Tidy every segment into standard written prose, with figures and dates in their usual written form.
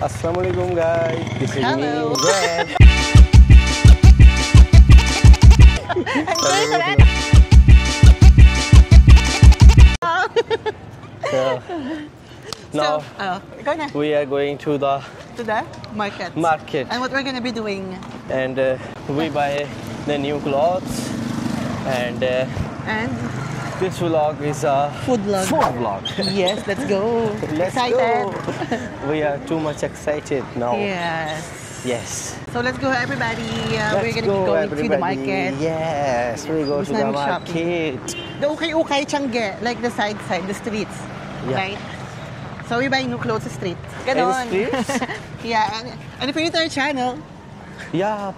Assalamualaikum guys. This is me, Red. Now we are going to the market. And what we're gonna be doing? And we buy the new clothes and this vlog is a food vlog. Yes, let's go. Excited. We are too much excited now. Yes. So let's go, everybody. We're gonna be going to the market. Yes, we go to the market. The ukay-ukay Changi, like the side, the streets, right? So we buy new clothes street. Ganon. Yeah, and if you're new to our channel,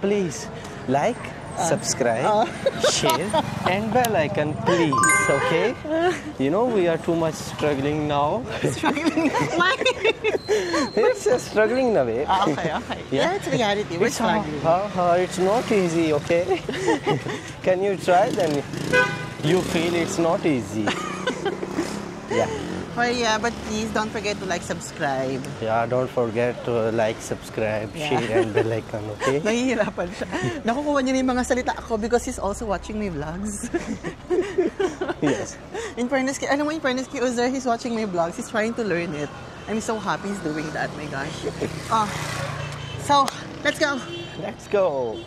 please like, subscribe, share, and bell icon, please. Okay? You know we are too much struggling now. Struggling? Why? It's just struggling in a way. Okay. Yeah, it's reality. We're struggling. It's not easy. Okay? Can you try? Then you feel it's not easy. Well, but please don't forget to like, subscribe. Don't forget to like, subscribe, share, and bell icon, okay? Nahihirapan siya. Nakukuha niya na yung mga salita ako because he's also watching my vlogs. Yes. In fairness kay Uzer, he's watching my vlogs. He's trying to learn it. I'm so happy he's doing that, my gosh. So, let's go. Let's go.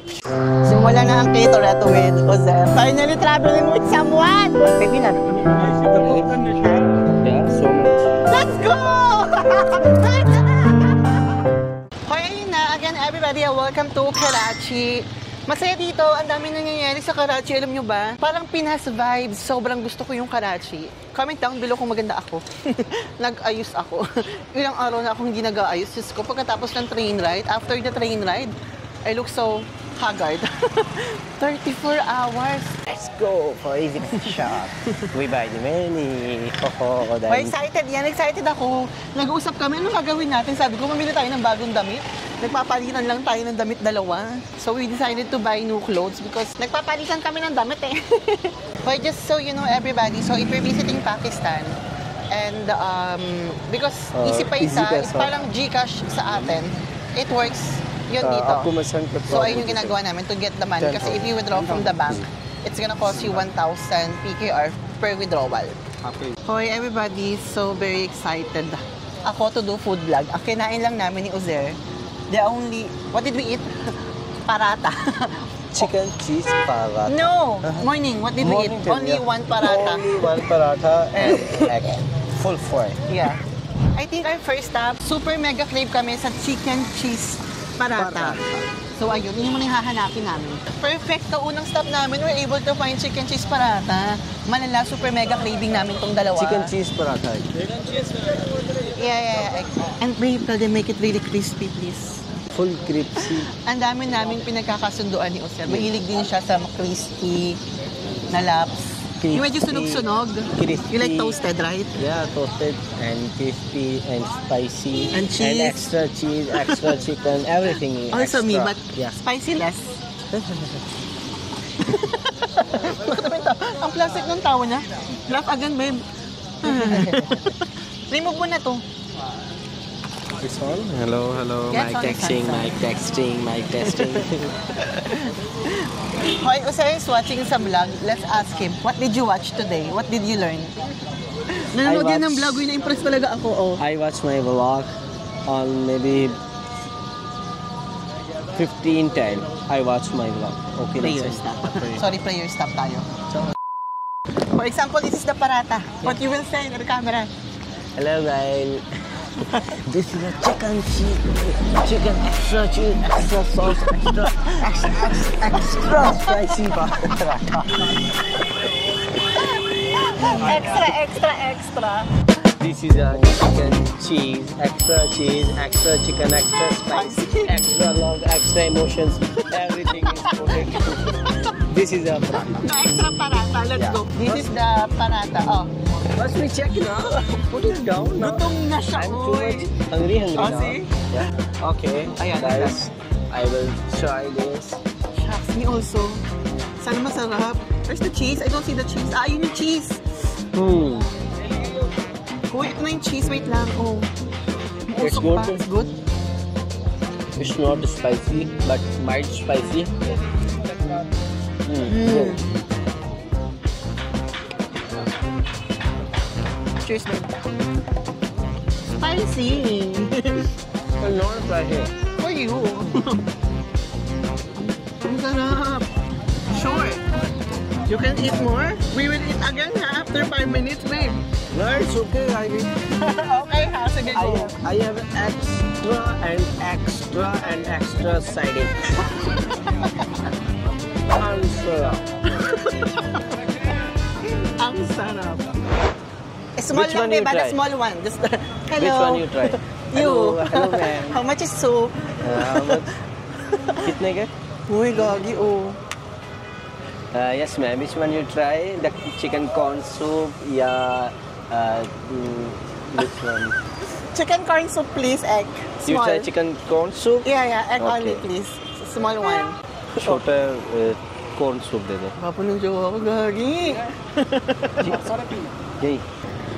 Simula na ang K-Toretto with Uzer. Finally traveling with someone! Baby na. So much. Let's go! Hoy, ayun na. Again, everybody, welcome to Karachi. Masaya dito. Ang dami nangyayari sa Karachi. Alam nyo ba? Parang Pinas vibes. Sobrang gusto ko yung Karachi. Comment down below kung maganda ako. Nag-ayos ako. Ilang araw na akong hindi nag-aayos. Diyos ko, pagkatapos ng train ride, after the train ride, I look so haggard. 34 hours. Let's go for evening shop. We buy the many. Excited yan. Excited ako. Nag-uusap kami. Anong gagawin natin? Sabi ko, mamili tayo ng bagong damit. Nagpapalitan lang tayo ng damit dalawa. So we decided to buy new clothes because nagpapalitan kami ng damit eh. But just so you know, everybody, so if you're visiting Pakistan, and because Easy Paisa is parang GCash sa atin, it works yun dito. So ayun yung ginagawa namin to get the money. Kasi if you withdraw from the bank, it's gonna cost you 1,000 PKR per withdrawal. Okay. Hoy everybody, so very excited ako to do food vlog. Ang kinain lang namin ni Uzer, what did we eat? Parata. Chicken cheese paratha. No! Morning, what did we eat? Only one paratha. Only one paratha and egg. Full fry. Yeah. I think our first stop, super mega crave kami sa chicken cheese paratha. So ayun, yun yung muna hahanapin namin. Perfect, unang stop namin, we're able to find chicken cheese paratha. Malala, super mega craving namin tong dalawa. Chicken cheese paratha. Yeah. And babe, tell them make it really crispy, please. Full crispy. Ang dami namin pinagkakasunduan ni Uzer. Mahilig din siya sa crispy na laps. Yung medyo sunog-sunog. You like toasted, right? Yeah, toasted and crispy and spicy. And cheese. And extra cheese, extra chicken, everything Also extra. me, but spicy less. Ang plastic ng tao niya. Laugh again, babe. Remove mo na to. This one? Hello. Yes, mic texting. Hoy, Uzer is watching sa vlog. Let's ask him, what did you watch today? What did you learn? Nanonood yan ng vlog. Na-impress talaga ako. I watched my vlog on maybe 15:10. I watched my vlog. Okay, prayer stop. Sorry, prayer stop tayo. For example, this is the paratha. What you will say in the camera? Hello guys. This is a chicken extra cheese, extra sauce, extra spicy paratha. Extra. This is a chicken extra chicken, extra spicy, extra long, extra emotions. Everything is perfect. This is a paratha. The extra paratha. Let's go. This is the paratha. Must we check it out? Put it down now. Gutom na siya. I'm too much hungry now. See? Yeah. Okay. Ayan, guys, I will try this. Shucks, me also. Sana masarap. Where's the cheese? I don't see the cheese. Yun yung cheese. Uy, ito na yung cheese. Wait lang. It's good. It's good? It's not spicy, but mild spicy. Good. Cheers, babe. Spicy. Not spicy. For you. Ang sarap. Sure. You can eat more? We will eat again ha, after 5 minutes, babe. No, it's okay. Okay ha, sige go. I have extra side it. Ang sarap. Ang sarap. Small Which lang, one you babe, but a try? small one. Just, hello. Which one you try? You. Hello, ma'am. How much is soup? How much? कितने के? Uy, gagi, oh. Yes, ma'am. Which one you try? The chicken corn soup, yeah. Which one? Chicken corn soup, please, egg. You Small. try chicken corn soup? Yeah, egg only, Okay. please. Small one. छोटा corn soup दे दो. Papunong jowa ako, gagi. यही.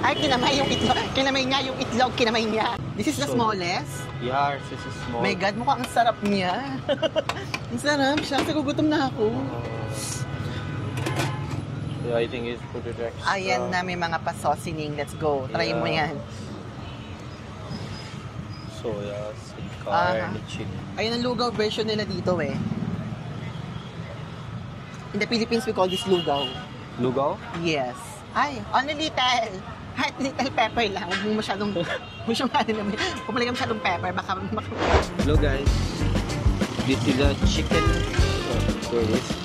Ay, kinamay yung itlog. Kinamay niya yung itlog, kinamay niya. This is the smallest. Yeah, this is small. My God, mukhang ang sarap niya. Ang sarap siya. Nagugutom na ako. Yeah, I think it's put it extra. Ayan na, may mga pa-saucing. Let's go. Try mo Yeah. yan. Soya, silka, Aha. and chili. Ayan ang lugaw version nila dito eh. In the Philippines, we call this lugaw. Lugaw? Yes. Ay, only little. Kahit little pepper lang. Huwag mo masyadong, kung malagay masyadong pepper, baka Hello guys, this is a chicken.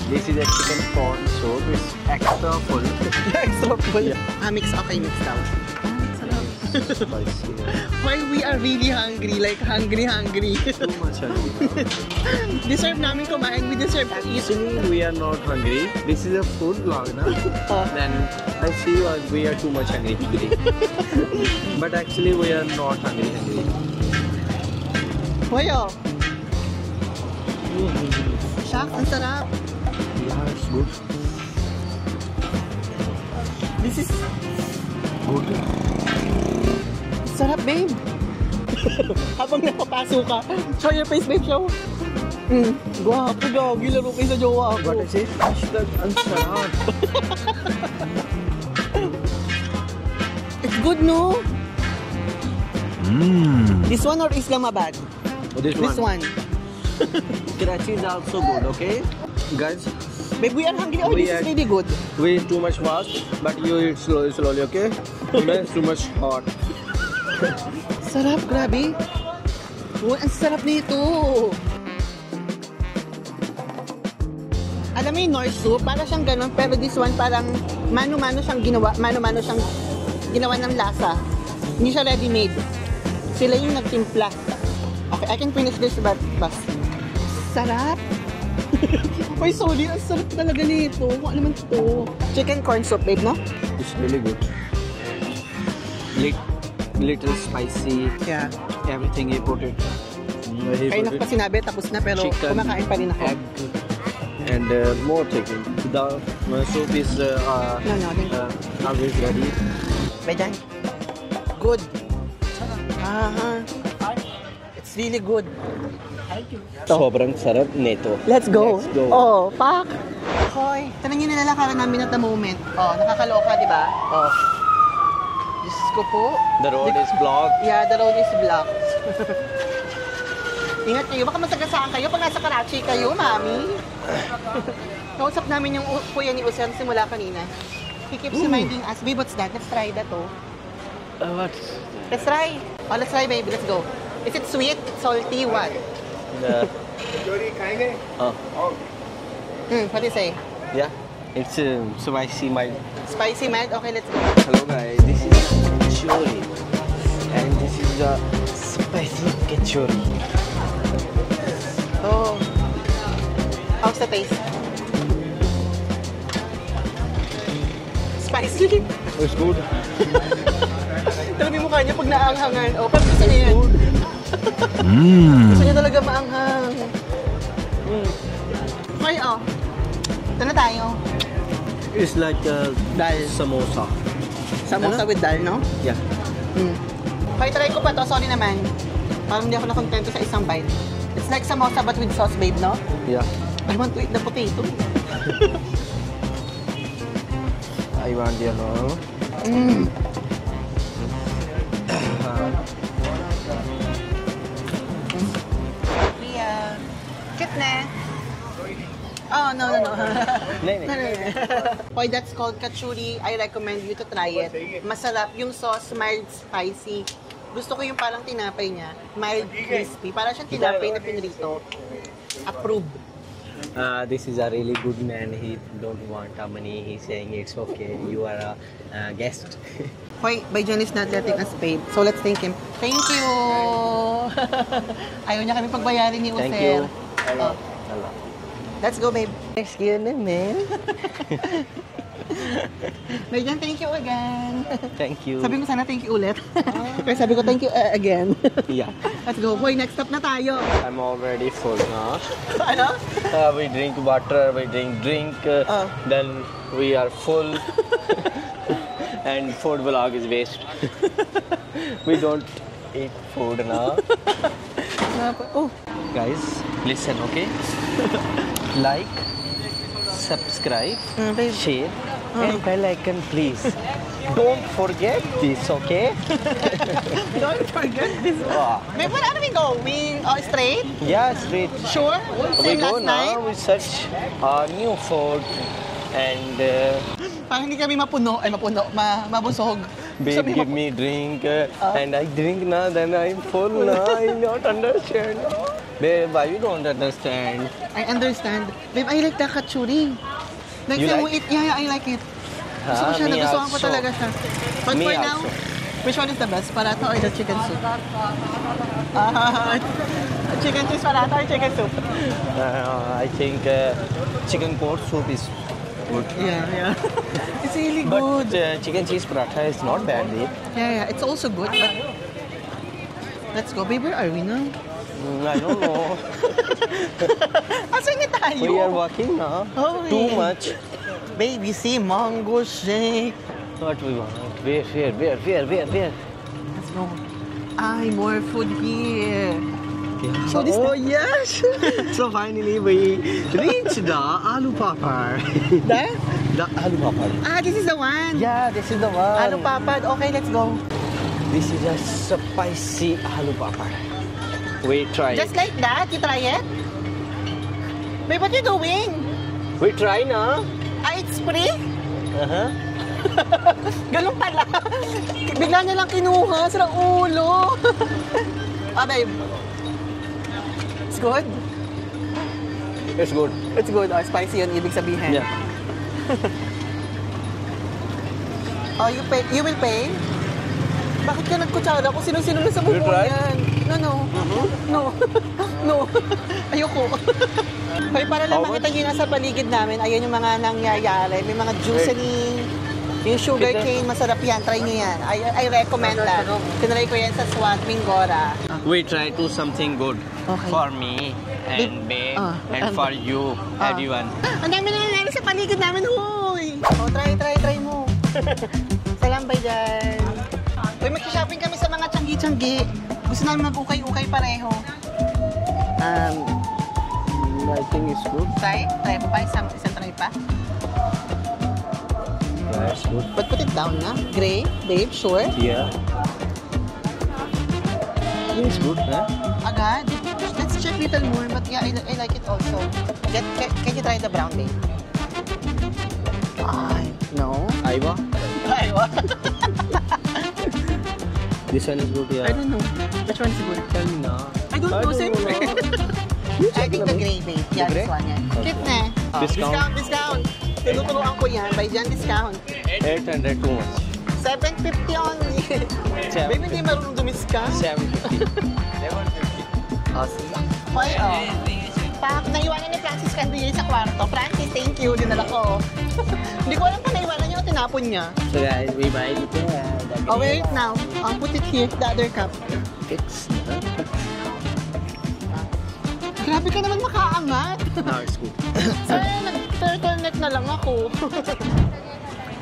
This is a chicken corn soup. It's extra full. extra full. Yeah. Mix, okay, mix daw. Spicy. Why we are really hungry, like hungry. Too much hungry. Deserve namin kumain, we deserve to eat. Actually, we are not hungry. This is a food vlog, na? Then I see we are too much hungry. But actually, we are not hungry. Hoy, oh. Shucks, ang sarap. Yeah, it's good. This is Good. sarap, babe. Habang napapasok ka, show your face, babe, show. Gwapo, gagi, laro kayo sa jowa ako. What is it? Hashtag unsalad. It's good, no? This one or Islamabad? This This one. Karachi is also good, okay? Guys, Babe, we are hungry. Oh, We this are- is really good. we eat too much fast, but you eat slowly, okay? It's too much hot. Sarap, grabe. Oh, ang sarap nito. Alam mo yung North soup, para siyang ganun, pero this one parang mano-mano siyang ginawa ng lasa. Hindi siya ready-made. Sila yung nagtimpla. Okay, I can finish this but sarap. Uy, sorry, ang sarap talaga nito. Kung ano naman ito. Chicken corn soup, babe, no? It's really good. Little spicy. Yeah. Everything he put it. He Kaya na put pa it. sinabi, tapos na, pero Chicken, kumakain pa rin ako. egg, and more chicken. The soup is No, thank you. always ready. Bayan. Good. Aha. It's really good. Sobrang sarap nito. Let's go. Let's go. Oh, pak. Hoy, tanong yung nilalakaran namin at the moment. Oh, nakakaloka, di ba? Oh. Diyos ko po. The road is blocked. Yeah, the road is blocked. Ingat kayo, baka masagasaan kayo pag nasa Karachi kayo, mami. Kausap namin yung kuya ni Usan simula kanina. He keeps reminding us, babe, what's that? Let's try that, oh. What? Let's try. Oh, let's try, baby. Let's go. Is it sweet, salty, what? What do you say? Yeah, it's spicy mild. Spicy, mild? Okay, let's go. Hello guys, this is kachori, and this is the spicy kachori. Oh. How's the taste? Spicy. It's good. Talaga yung mukha niya pag naanghangan. Oh, parang gusto niya yan. Gusto niya talaga maanghang. Okay, oh. Ito na tayo. It's like Dal. samosa. Samosa with dal, no? Yeah. Okay, try ko pa to. Sorry naman. Parang hindi ako nakontento sa isang bite. It's like samosa but with sauce, babe, no? Yeah. I want to eat the potato. I want yellow. Ria. Kitne. Oh, no. Nee. Hoy, that's called kachuri. I recommend you to try it. Masarap. Yung sauce, mild spicy. Gusto ko yung parang tinapay niya. Mild crispy. Para siyang tinapay na pinrito. Approved. This is a really good man. He don't want our money. He's saying it's okay. You are a guest. Hoy, by John is not letting us pay. So let's thank him. Thank you! Ayaw niya kami pagbayarin ni User. Thank you. Oh. Hello. Let's go, babe. Excuse me, man. Bayjan, thank you again. Thank you. Sabi mo sana thank you ulit. Pero sabi ko thank you again. Yeah. Let's go. Hoy, next stop na tayo. I'm already full now. Ano? We drink water, we drink, then we are full. And food vlog is waste. We don't eat food now. Oh. Guys, listen, okay? Like, subscribe, Babe. share, and bell icon, please. Don't forget this, okay? Don't forget this. Babe, where are we going? Oh, straight? Yeah, straight. Sure? We Same go last night? now, we search new food and Parang hindi kami mapuno, mabusog. babe give me drink and I drink now, then I'm full now. I don't understand. Babe, why you don't understand? I understand. Babe, I like the kachuri. Next You time like? we eat, yeah, I like it. Gusto ko siya, Me nagustuhan ko also. talaga siya. But Me for now, also. which one is the best? Paratha or the chicken soup? Chicken cheese paratha or chicken soup? I think chicken pork soup is good. Yeah. It's really But good. chicken cheese paratha is not bad, babe. Yeah, it's also good. But let's go. Babe, where are we now? I don't know. Asan na tayo? We are walking now. Oh, Too yeah. much. Baby, see mango shake. What we want? Where? Let's go. Ay, more food here. Yeah. So this- oh yes. So finally we reached the aloo papad. The aloo papad. Ah, this is the one. Yeah, this is the one. Aloo papad. Okay, let's go. This is a spicy aloo papad. We try. Just like that? You try it? Babe, what you doing? We try now. Ah, it's free? Uh-huh. Ganun pala. Bigla niya lang kinuha. Sarang ulo. Babe. It's good? It's good. It's good. Oh, spicy yun, ibig sabihin. Yeah. Oh, you will pay? Bakit ka nagkutsara? Kung sino-sino na sa bubo You try? yan. No. Ayoko. Hoy, para lang How makita nyo na sa paligid namin, ayan yung mga nangyayari. May mga juicening, yung sugar cane, masarap yan. Try nyo yan. I recommend that. Tinry ko yan sa Swat Mingora. We try to something good Okay. for me and babe and for you, everyone. Ang dami na nangyayari sa paligid namin, huy! Oh, try mo. Salambay dyan. Uy, mag-shopping kami sa mga tiyanggi-tiyanggi. Gusto namin mag-ukay-ukay pareho. I think it's good. Try pa pa? Isang try pa? Yeah, it's good. But put it down na. Gray, babe, sure? Yeah. It's good, huh? Agad? Let's check little more, but yeah, I like it also. Can you try the brown, babe? Ay, no. Aiwa? Aywa. This one is good, yeah. I don't know. Which one is good? Tell me now. I don't know, siyempre. I think the gray, babe. Yeah, The gray? this one, yeah. Okay. Cute na. Oh, Discount. Discount. Tinuturuan ko yan. By dyan, discount. 800 too much. 750 only. Seven. Babe, hindi marunong dumiscount. 750. 750. Awesome. Hoy, naiwanan ni Francis Candier sa kwarto. Francis, thank you. Dinala ko. Hindi ko alam kung naiwanan niya o tinapon niya. So guys, we buy it. Oh, wait now. Put it here, the other cup. It's not. Grabe ka naman makaangat. Now it's good. Nag-turtleneck na lang ako.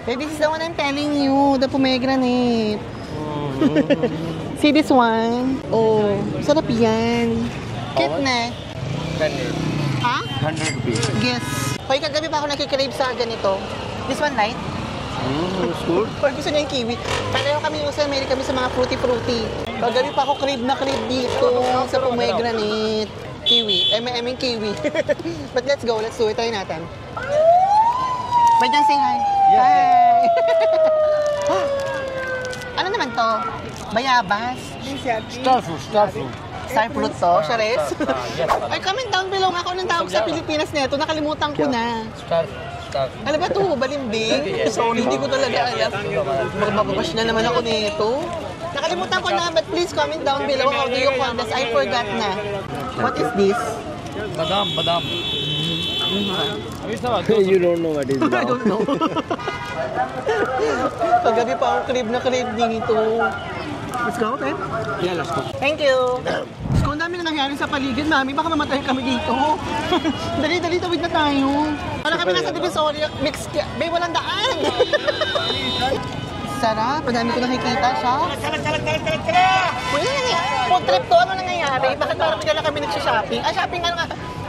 Baby, this is the one I'm telling you. The pomegranate. See this one? Oh, sarap yan. Kitne. 100. Ha? 100 rupees. Yes. Hoy, kagabi pa ako nakikrave sa ganito. This one light. It's good. Hoy, gusto niya yung kiwi. Pareho kami yung sa Amerika kami sa mga fruity-fruity. Kagabi pa ako crave na crave dito sa pomegranate. Kiwi. Yung kiwi. But let's go. Let's do it. Try natin. Wait, just say hi. Hi. Ano naman to? Bayabas. Star fruit. Star fruit to, Shares? Ay, comment down below nga kung anong tawag sa Pilipinas nito. Nakalimutan ko na. Star. Alam ba ito? Balimbing? Sorry, hindi ko talaga alam. Mababash na naman ako nito. Nakalimutan ko na, but please comment down below. How do you call this? I forgot na. What is this? Badam. You don't know what is I don't know. Kagabi pa ako crave dito. Let's go, okay? Yeah, let's go. Thank you. Kung dami na nangyari sa paligid, mami, baka mamatay kami dito. Dali, tawid na tayo. Para kami nasa Divisoria, mix, may walang daan. Sarap, madami ko nakikita siya. Wala nangyayari. Food trip to, ano nangyayari? Bakit parang bigla na kami nagsha-shopping?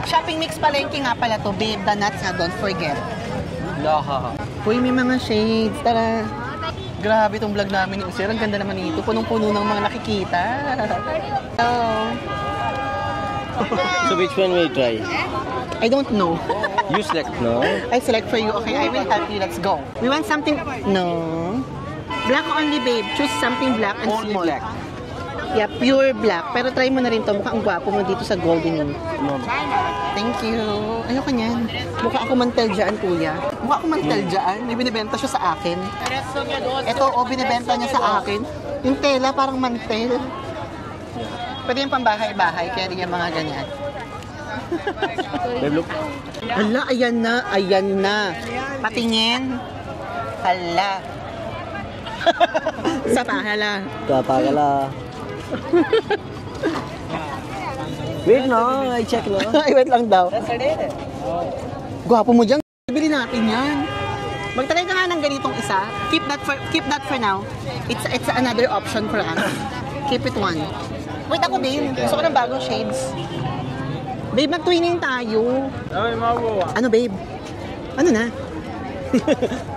Shopping mix palengke nga pala to, babe. The nuts ha, don't forget. Uy, may mga shades. Tara. Grabe itong vlog namin ni Usir. Ang ganda naman ito. Punong-puno ng mga nakikita. Oh. So which one will you try? I don't know. You select, no? I select for you. Okay, I will help you. Let's go. We want something... No. Black only, babe. Choose something black and Only small. black. Yeah, pure black. Pero try mo na rin to. Mukhang gwapo mo dito sa golden. No. Thank you. Ayoko niyan. Mukha ako mantel dyan, kuya. Mukha ako mantel dyan. May binibenta siya sa akin. Ito, binibenta niya sa akin. Yung tela, parang mantel. Pwede yung pambahay-bahay, kaya rin yung mga ganyan. Babe, look. Hala, ayan na. Patingin. Hala. Sa pahala. Tapagala. Wait no, I check no. Ay, wait lang daw. Gwapo mo dyan. Bili natin yan. Magtry ka nga ng ganitong isa. Keep that for now. It's another option for us. Keep it one. Wait ako, babe. Gusto ko ng bagong shades. Babe, mag-twinning tayo. Ano, babe? Ano na?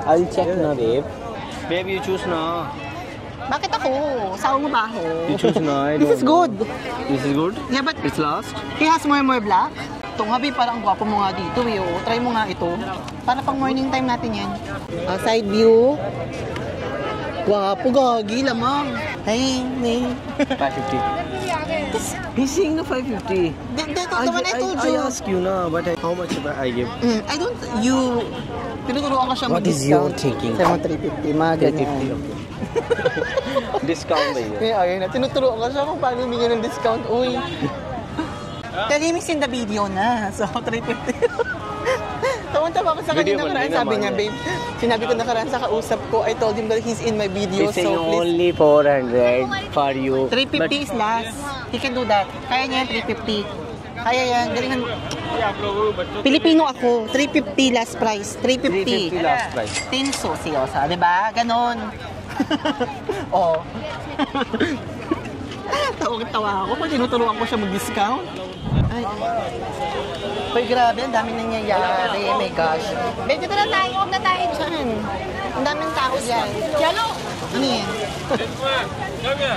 I'll check na, babe. Babe, you choose na. Bakit ako? Sawa mo ba ako? You choose na. This is good. This is good? Yeah, but It's last? he has more black. Ito nga, babe, parang gwapo mo nga dito, eh. Oh. Try mo nga ito. Para pang morning time natin yan. Side view. Gwapo, gagi, lamang. Hey, May. 550. He's saying na 550. The one I told you. I ask you na, but how much I give? I don't, tinuturuan ko siya What is your thinking? 350, mga ganyan. 350, okay. Discount ba yun? Ayun na, tinuturuan ko siya kung paano humingi ng discount. Uy. Tell him in the video na. So, 350. Tawang-tawa ko sa kanina nakaraan. Sabi niya, babe, sinabi ko nakaraan sa kausap ko, I told him that he's in my video. He's saying So, please. only 400 for you. 350 is last. He can do that. Kaya niya yan, 350. Kaya yan, galingan. Pilipino ako, 350 last price. 350. 350 last price. Tinso, siyosa, di ba? Ganon. Oh. Tawang-tawa ako pag tinuturuan ko siya mag-discount. Ay. Hoy, grabe, ang daming nangyayari. Oh my gosh. Babe, dito na tayo. Huwag na tayo dyan. Ang daming tao dyan. Yalo! Ano yan?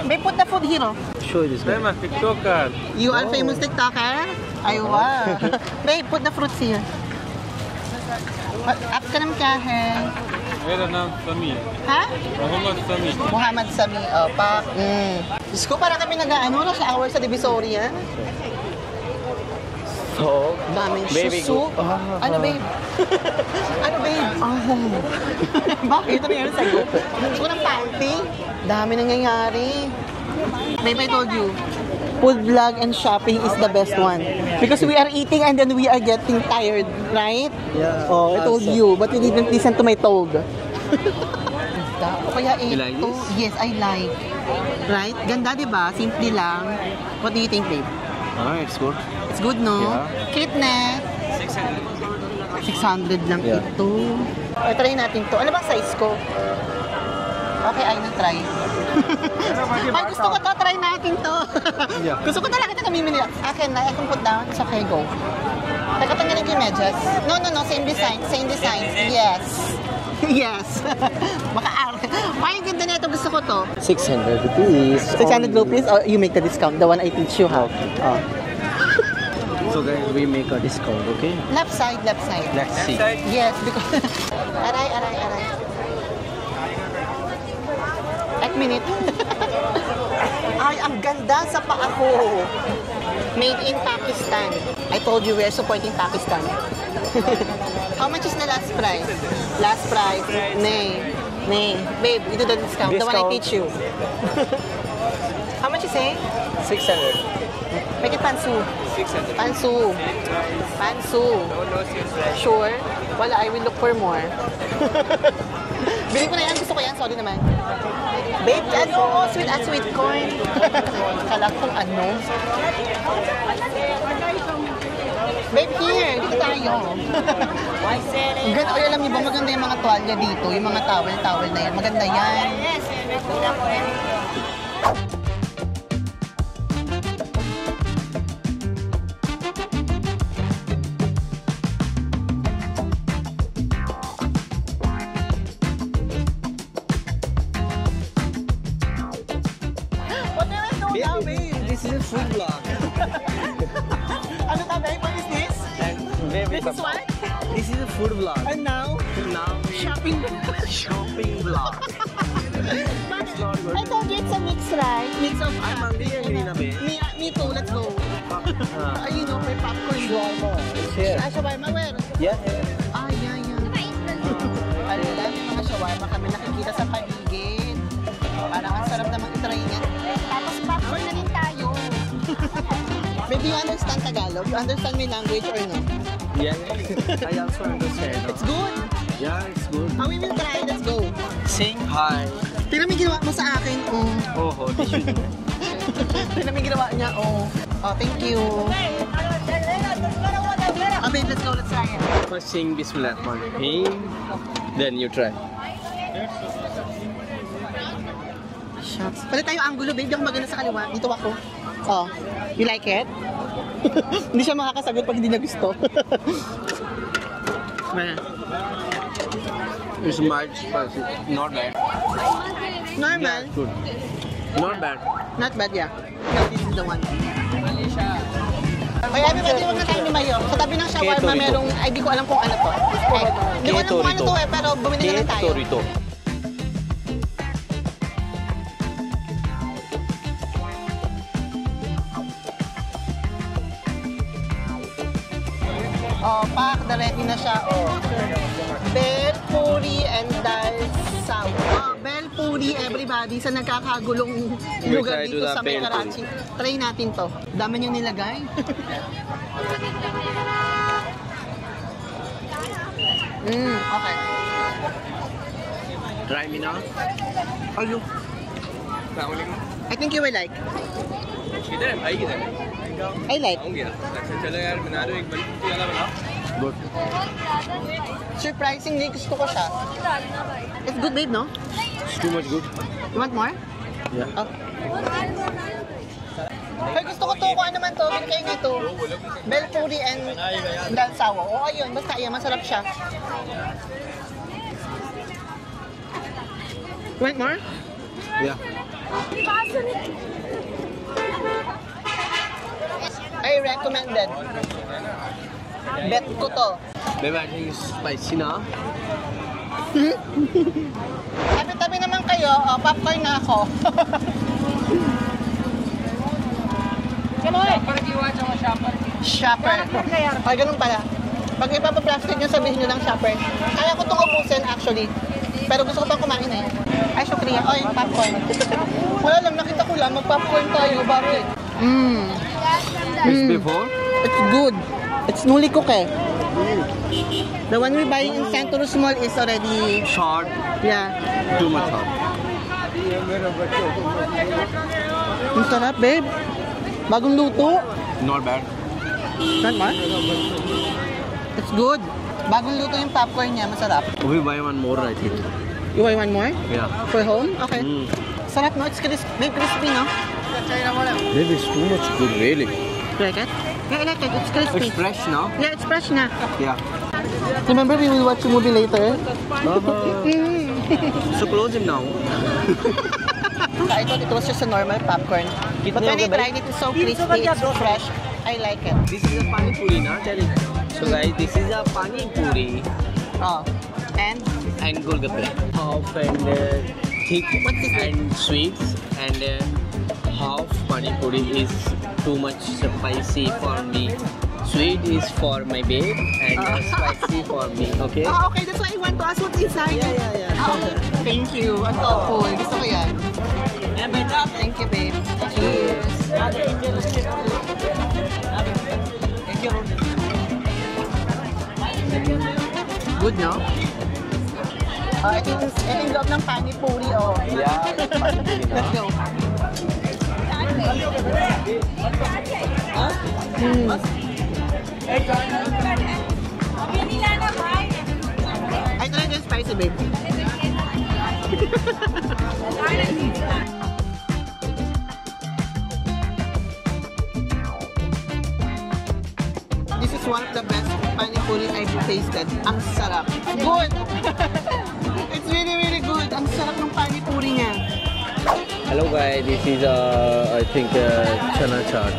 Babe, put the food here. Show this guy. Famous TikToker. You are famous TikToker? Ay, wow. Babe, put the fruits here. Up ka naman kya, he. मेरा नाम समी Ha? मोहम्मद समी Muhammad Sami, pa. Diyos ko, parang kami nag-ano, rush hour sa Divisoria. So, Daming baby, susu. Ano, babe? Ano, babe? Bakit? Ito nangyari sa'yo? Gusto ko ng panty. Dami nangyayari. Babe, I told you, food vlog and shopping is the best one. Because we are eating and then we are getting tired, right? yeah. Oh, I told you, but you didn't listen to my told. O kaya ito. You like this? Yes, I like. Right? Ganda, di ba? Simple lang. What do you think, babe? It's good. It's good, no? Yeah. Cute na. 600 lang Yeah. ito. O, try natin to. Ano bang size ko? Okay, I will try. Ay, gusto ko to. Try natin to. Yeah. Gusto ko talaga ito namimili. Akin na. I can put down. It's okay, go. Teka, tanggalin ko yung medyas. No. Same design. Same design. Yes. Yes. Maka-arte. Ay, ganda na ito. Gusto ko to. 600 rupees. 600 rupees? Or you make the discount? The one I teach you how? Oh. So guys, we make a discount, okay? Left side, left side. Let's see. Yes, because... aray. At minute. Ay, ang ganda sa paa ko. Made in Pakistan. I told you we're supporting Pakistan. How much is the last price? Last price? Nay. Babe, we do the discount. The one I teach you. How much you say? 600. Make it pansu. 600. Pansu. Sure? Wala, I will look for more. Bili ko na yan. Gusto ko yan. Sorry naman. Babe, ano? Sweet corn. Kala kong ano. Babe, here. Dito tayo. Ganda. Oy, alam niyo ba, maganda yung mga tuwalya dito. Yung mga towel na yan. Maganda yan. What do I do now, babe? This is a food vlog. Ano ta, babe? What is this? This is what? This is a food vlog. And now? Now Shopping. shopping vlog. I told you it's a mix, right? Mix of... I'm hungry and green a bit. Me too, let's go. You know, may popcorn. Shawarma. Share. Shawarma, where? Yeah. Yeah. Alala, may mga shawarma kami nakikita sa paligid. Parang ang sarap namang itry niyan. Tapos popcorn na rin tayo. Maybe you understand Tagalog? You understand my language or no? Yeah. I also understand. It's good. Yeah, it's good. We will try. Let's go. Sing hi. Tignan mo yung ginawa mo sa akin. Oh, tissue. Tignan mo yung ginawa niya. Oh, thank you. Babe, let's go. Let's try it. First sing Bismillahirrahmanirrahim. Then you try. Shucks. Palit tayo angulo, babe. Di ako maganda sa kaliwa. Dito ako. Oh, you like it? Hindi siya makakasagot pag hindi na gusto. It's mild spicy. Not bad. Normal. Good. Not bad. Not bad, yeah. No, this is the one. Kaya everybody, huwag na tayo lumayo. Sa tabi ng shawarma, merong, ay di ko alam kung ano to. Hindi ko alam kung ano to pero bumili na lang tayo. Rito. Pak, ready na siya. Bel puri and dal sawa. Bel puri, everybody, sa nagkakagulong lugar dito sa may Karachi. Try natin to. Dami niyang nilagay. Okay. Try me now. Hello. I think you will like. I like. Good. Surprisingly, gusto ko siya. It's good, babe, no? It's too much good. You want more? Yeah. Oh. Hey, gusto ko to kung ano man to. Bili kayo dito. Bel puri and dal sawa. O, ayun. Basta yan. Masarap siya. You want more? Yeah. I recommended. Bet ko to. Babe, I think it's spicy now. Tabi-tabi naman kayo. Popcorn na ako. Shopper. Ay, ganun pala. Pag ipapaplastic nyo, sabihin nyo lang shopper. Kaya ko itong ubusin actually. Pero gusto ko pang kumain eh. Ay, syukriya. Oy, popcorn. Wala lang, nakita ko lang. Mag-popcorn tayo. Bakit? It's before? It's good. It's newly cooked eh. The one we buy in Santoros Mall is already... Short. Yeah. Too much hot. Ang sarap, babe. Bagong luto. Not bad. Not bad? It's good. Bagong luto yung popcorn niya. Masarap. We buy one more, I think. You want one more? Yeah. For home? Okay. Mm. Sarap, no? It's crispy, no? Maybe it's too much good, really. You like it? Yeah, I like it. It's crispy. It's fresh now. Yeah, it's fresh na. Yeah. Remember, we will watch the movie later? So close him now. I thought it was just a normal popcorn. But when I tried it, it's so crispy, it's fresh. I like it. This is a pani puri, na? So guys, this is a pani puri Oh. And? and golgappe. Half and thick What's this and sweets, and half pani puri is too much spicy for me. Sweet is for my babe and spicy for me. Okay? Oh, okay. That's why I want to ask what's inside. Yeah. Oh, thank you. Ang thoughtful. Gusto ko yan. Thank you, babe. Cheers. Good, no? Ito yung loob ng pani puri, oh. Yeah, it's pani puri, na? Let's go. I tried the spicy, babe. This is one of the best pani puri I've tasted. Ang sarap. Good! It's really, really good. Ang sarap ng pani puri niya. Hello guys, this is I think chana chaat.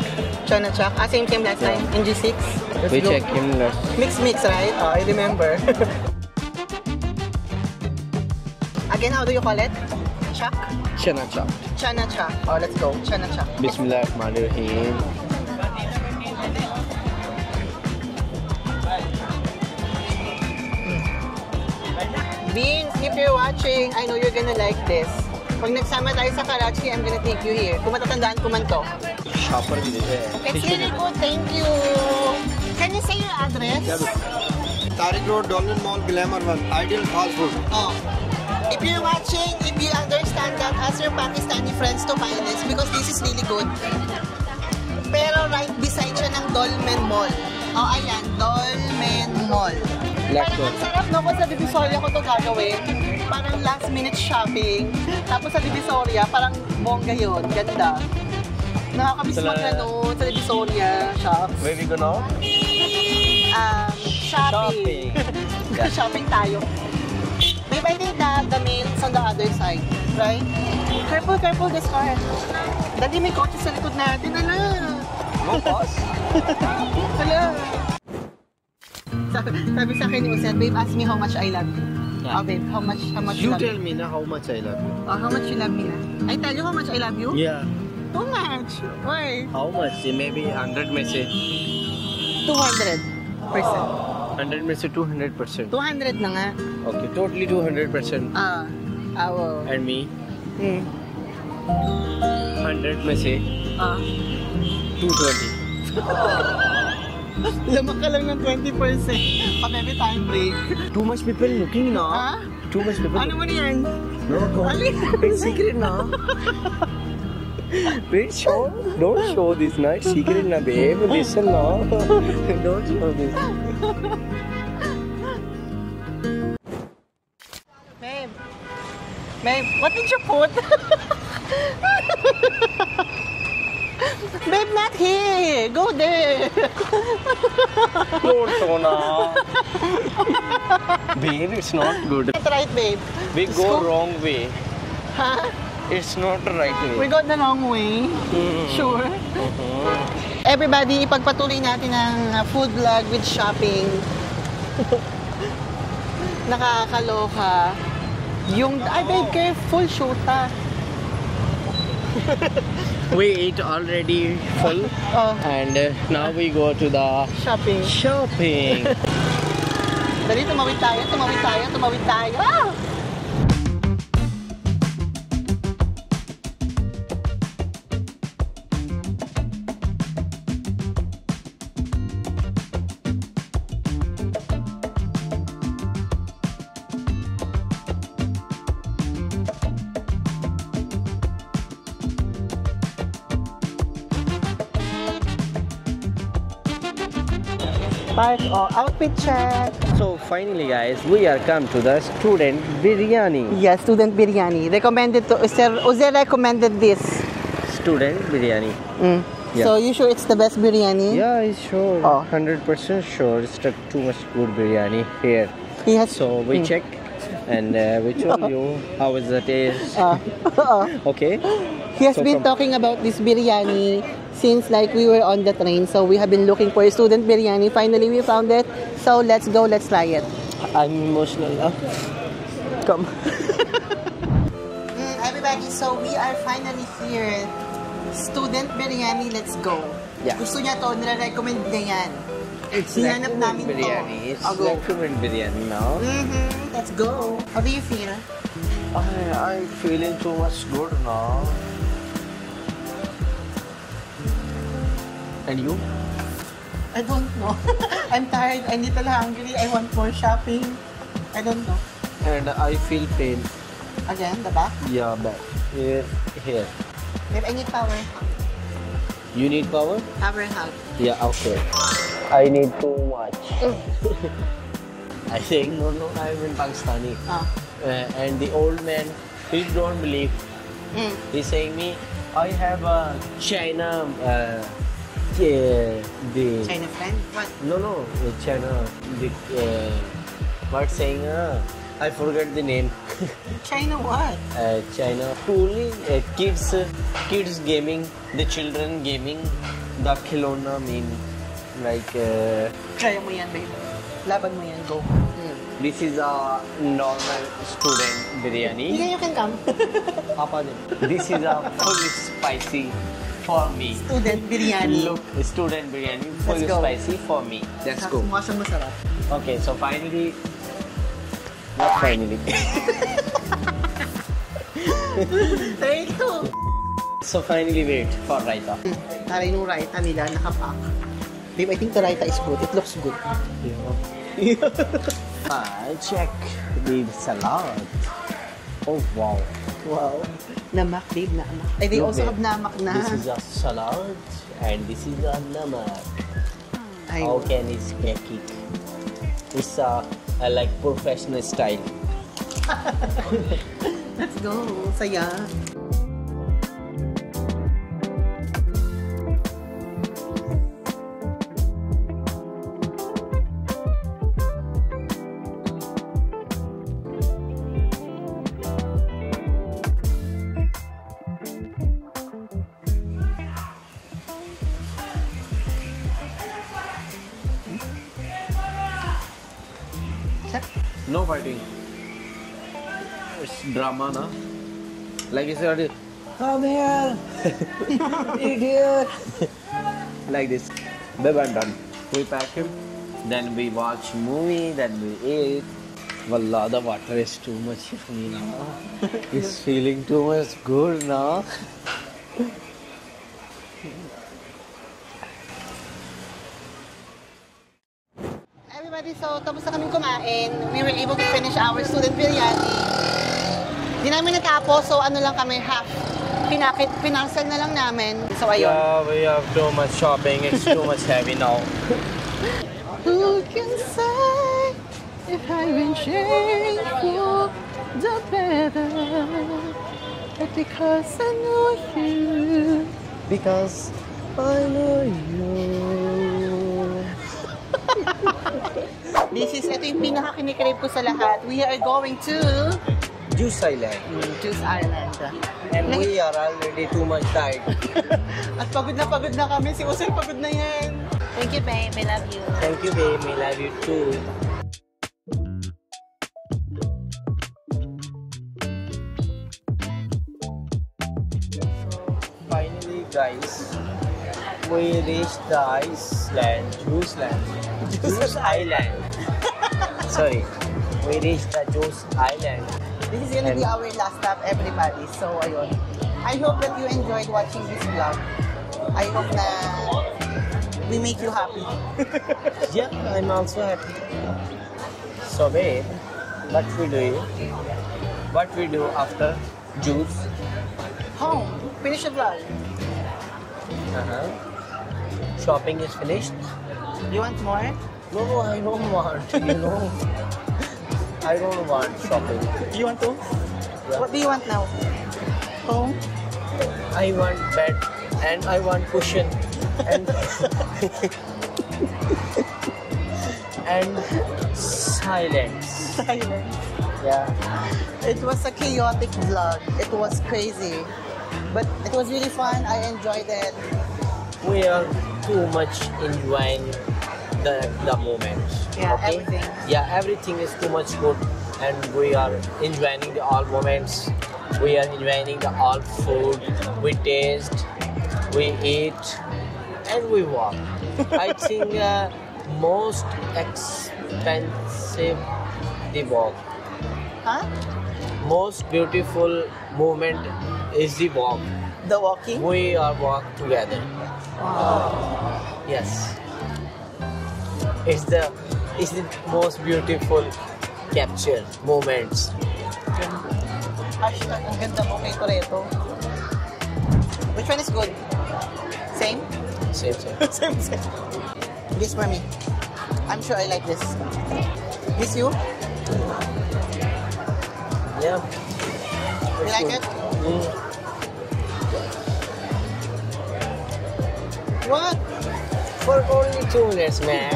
Chana chak. Same last time in G6. Let's We go. check him last. Mix, right? Oh, I remember. Again, how do you call it? Chak? Chana chaat. Chana chak. Oh, let's go. Chana chak. Bismillahirrahmanirrahim. Beans, if you're watching, I know you're gonna like this. Pag nagsama tayo sa Karachi, I'm gonna take you here. Kung matatandaan ko man to. Shopper भी देते हैं. It's really good, thank you. Can you say your address? Tariq Road, Dolmen Mall, Glamour One, Ideal Fast Food. Oh. If you're watching, if you understand that, ask your Pakistani friends to find this because this is really good. Pero right beside siya ng Dolmen Mall. Oh, ayan, Dolmen Mall. Let's go. Parang ang sarap, no? Kung sa Divisoria ko ito gagawin, parang last minute shopping. Tapos sa Divisoria, parang bongga yun. Ganda. Nakakamiss Sala- mag-ano sa Divisoria shops. Where we go now? Shopping. Yeah. Shopping tayo. Maybe I think the mail's on the other side, right? Careful this car. Dali may kotse sa likod natin, ala. No pause. Ala. Sabi sa akin ni Uset, babe, ask me how much I love you. Yeah. Oh, babe, how much You love tell you? me now how much I love you. Oh, how much you love me? I tell you how much I love you? Yeah. Too much. Why? How much? Maybe 100 में से 200%. 100 में से 200%. 200 na nga. Okay, totally 200%. Awo. And me, Hmm. 100 में से 220. Lamak ka lang ng 20%. Pa-baby time break. Too much people looking now. Ha? Too much people. Ano mo yan? No, Alin? it's secret now. Wait, don't show this now. It's secret now, babe. Listen now. Don't show this. Babe, what did you put? Babe, not here. Go there. Don't show now. Babe, it's not good. That's right, babe. We go wrong way. Huh? It's not the right We way. got the wrong way. Sure. Everybody, ipagpatuloy natin ang food vlog with shopping. Nakakaloka. Ay, babe, careful, shoot ha. We eat already full, Oh, and now we go to the shopping. shopping. Dali, tumawid tayo. Ah! Park, outfit check. So finally guys, we are come to the student biryani. Yes, student biryani. Recommended to Uze recommended this. Student biryani. Yeah. So you sure it's the best biryani? Yeah, it's sure. Oh. 100% sure. It's the too much good biryani here. He has. So we check and we told you how is the taste. Okay. He has So been from- talking about this biryani since like we were on the train. So we have been looking for a student biryani. Finally, we found it. So let's go. Let's try it. I'm emotional now. Come. Everybody, so we are finally here. Student biryani, let's go. Yeah. Gusto niya to, nire-recommend niya yan. It's Hinanap namin to. biryani. It's I'll go. recommend biryani now. Let's go. How do you feel? I'm feeling too much good now. And you? I don't know. I'm tired. I'm little hungry. I want more shopping. I don't know. And I feel pain. Again, the back. Yeah, back. Here. If I need power. You need power? Power hug. Yeah, okay. I need too much. I think, no, I'm in Pakistani. And the old man, he don't believe. He's saying me, I have a China, the China friend? What? no, China, the what saying? I forget the name. China what? China tooling, kids gaming, the children gaming, the khilona mean like. Try mo yan, babe. Laban mo yan. Go. This is a normal student biryani. Yeah, you can come. This is a fully spicy for me. Student biryani. Look, student biryani fully go. spicy for me. Let's go. Mukha siyang masarap. Okay, so finally, not finally. Try ito. So finally, wait for raita. Taray nung raita nila, nakapack. Babe, I think the raita is good. It looks good. Check the salad. Oh wow. Wow. Namak, babe, namak. Ay, they Look, also babe. have namak na. This is a salad and this is a namak. Ay, How can it make it? It's like professional style. let's go. Saya. No fighting. It's drama, na? Like it's already, come here, idiot. Like this. Babe, I'm done. We pack him, then we watch movie, then we eat. Wallah, the water is too much for me now. It's feeling too much good now. Everybody, so tapos na kaming kumain. We were able to finish our student biryani. Di namin natapos, so ano lang kami, half. Pinansel na lang namin. So ayun. Yeah, we have too much shopping. It's too much heavy now. Who can say if I will change for the better? But because I know you. Because I know you. Ito yung pinaka-kinikrave ko sa lahat. We are going to Juice Island. Juice Island. And we are already too much tired. At pagod na kami. Si Usoy pagod na yan. Thank you, babe. I love you. Thank you, babe. I love you too. Finally, guys, we reached the Iceland, Juice Island. Sorry, we reached the Juice Island. This is gonna be our last stop, everybody. So, ayun. I hope that you enjoyed watching this vlog. I hope na we make you happy. Yeah, I'm also happy. So, babe, what we do after juice? Home. Finish the vlog. Shopping is finished. You want more? No, I don't want, you know. I don't want shopping. You want to? Yeah. What do you want now? Home? I want bed and I want cushion and and silence. Silence. Yeah. It was a chaotic vlog. It was crazy. But it was really fun. I enjoyed it. We are too much enjoying the moment. Yeah, okay? everything. Yeah, everything is too much good, and we are enjoying the all moments. We are enjoying the all food. We taste, we eat, and we walk. I think most expensive the walk. Huh? Most beautiful moment is the walk. The walking? We are walk together. Yes. It's the most beautiful capture moments. Hashtag, ang ganda mo kay Toretto. Which one is good? Same? Same. Same. This for me. I'm sure I like this. This you? Yeah. You like it? What? For only 2 minutes, man.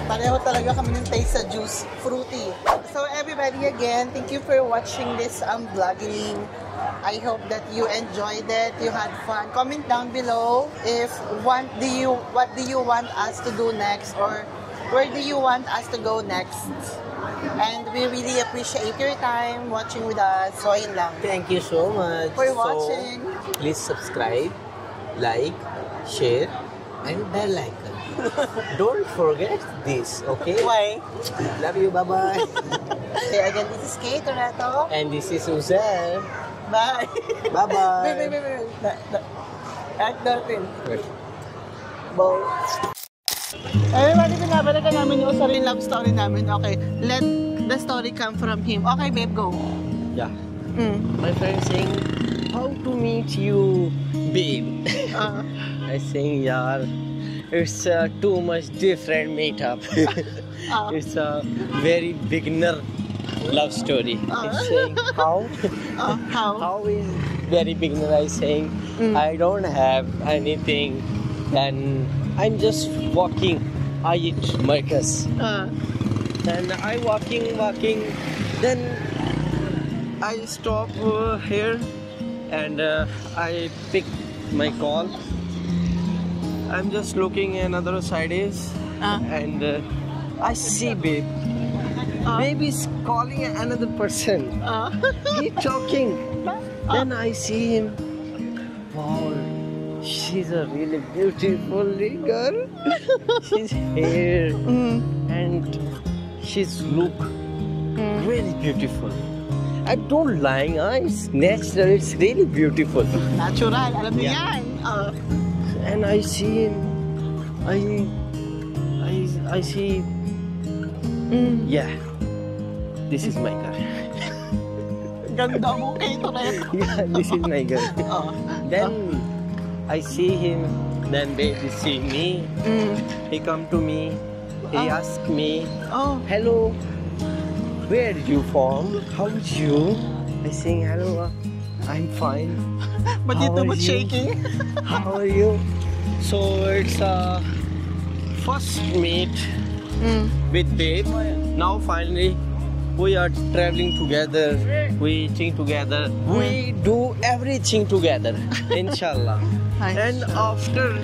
Pareho talaga kami ng taste sa juice. Fruity. So everybody, again, thank you for watching this vlogging. I hope that you enjoyed it, you had fun. Comment down below if what do you want us to do next, or where do you want us to go next. And we really appreciate your time watching with us. So ayun lang. Thank you so much For watching. Please subscribe, like, share, and bell icon. Don't forget this, okay? Why? Love you, bye-bye. Okay, again, this is Kate Toretto. And this is Uzel. Bye. Bye-bye. Wait. Act natin. Bye. Everybody, pinabalikan namin yung sarili love story namin. Okay, let the story come from him. Okay, babe, go. Yeah. My friend saying, how to meet you, babe? I saying, yeah, it's too much different meetup. It's a very beginner love story. It's saying, how? How? How is very beginner? I saying, I don't have anything, and I'm just walking. I eat Marcus. Then I walking. Then I stop here, and I pick my call. I'm just looking another side is, and I see babe. Babe is calling another person. He talking. Then I see him. Wow, she's a really beautiful girl. She's hair and she's look really beautiful. I don't lying. It's natural. It's really beautiful. Natural, alam niyo yan. And I see him. I see. Yeah, this is my girl. Ganda mo kay Toretto. Yeah, this is my girl. Then I see him. Then baby see me. He come to me. He ask me, hello, where are you from? How are you? I sing, hello, I'm fine. But How dito are mo you? shaking. How are you? So it's a first meet with babe. Now finally we are traveling together. We eating together. We do everything together. Inshallah. And after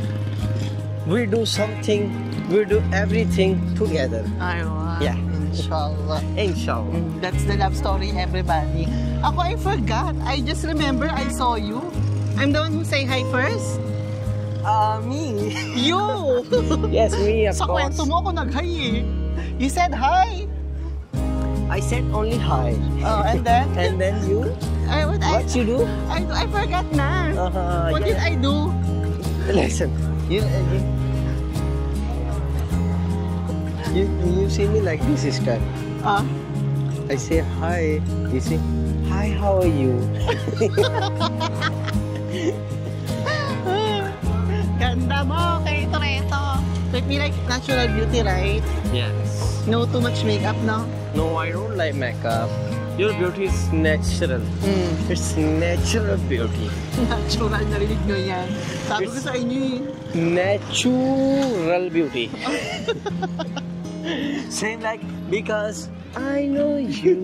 we do something, we do everything together. Aywa. Yeah. Inshallah. Inshallah. That's the love story, everybody. Ako, I forgot. I just remember I saw you. I'm the one who say hi first. Me. You! Yes, me, of Sa course. kwento mo ako nag-hi eh. You said hi. I said only hi. And then? And then you? What you do? I forgot na. What did I do? Listen, you see me like this, sister. I say hi. You say, hi, how are you? Ganda mo kay Toretto. But we like natural beauty, right? Yes. No too much makeup, no? No, I don't like makeup. Your beauty is natural. It's natural beauty. Natural, narinig nyo yan. Sabi ko sa inyo eh. Natural beauty. Same like, because I know you.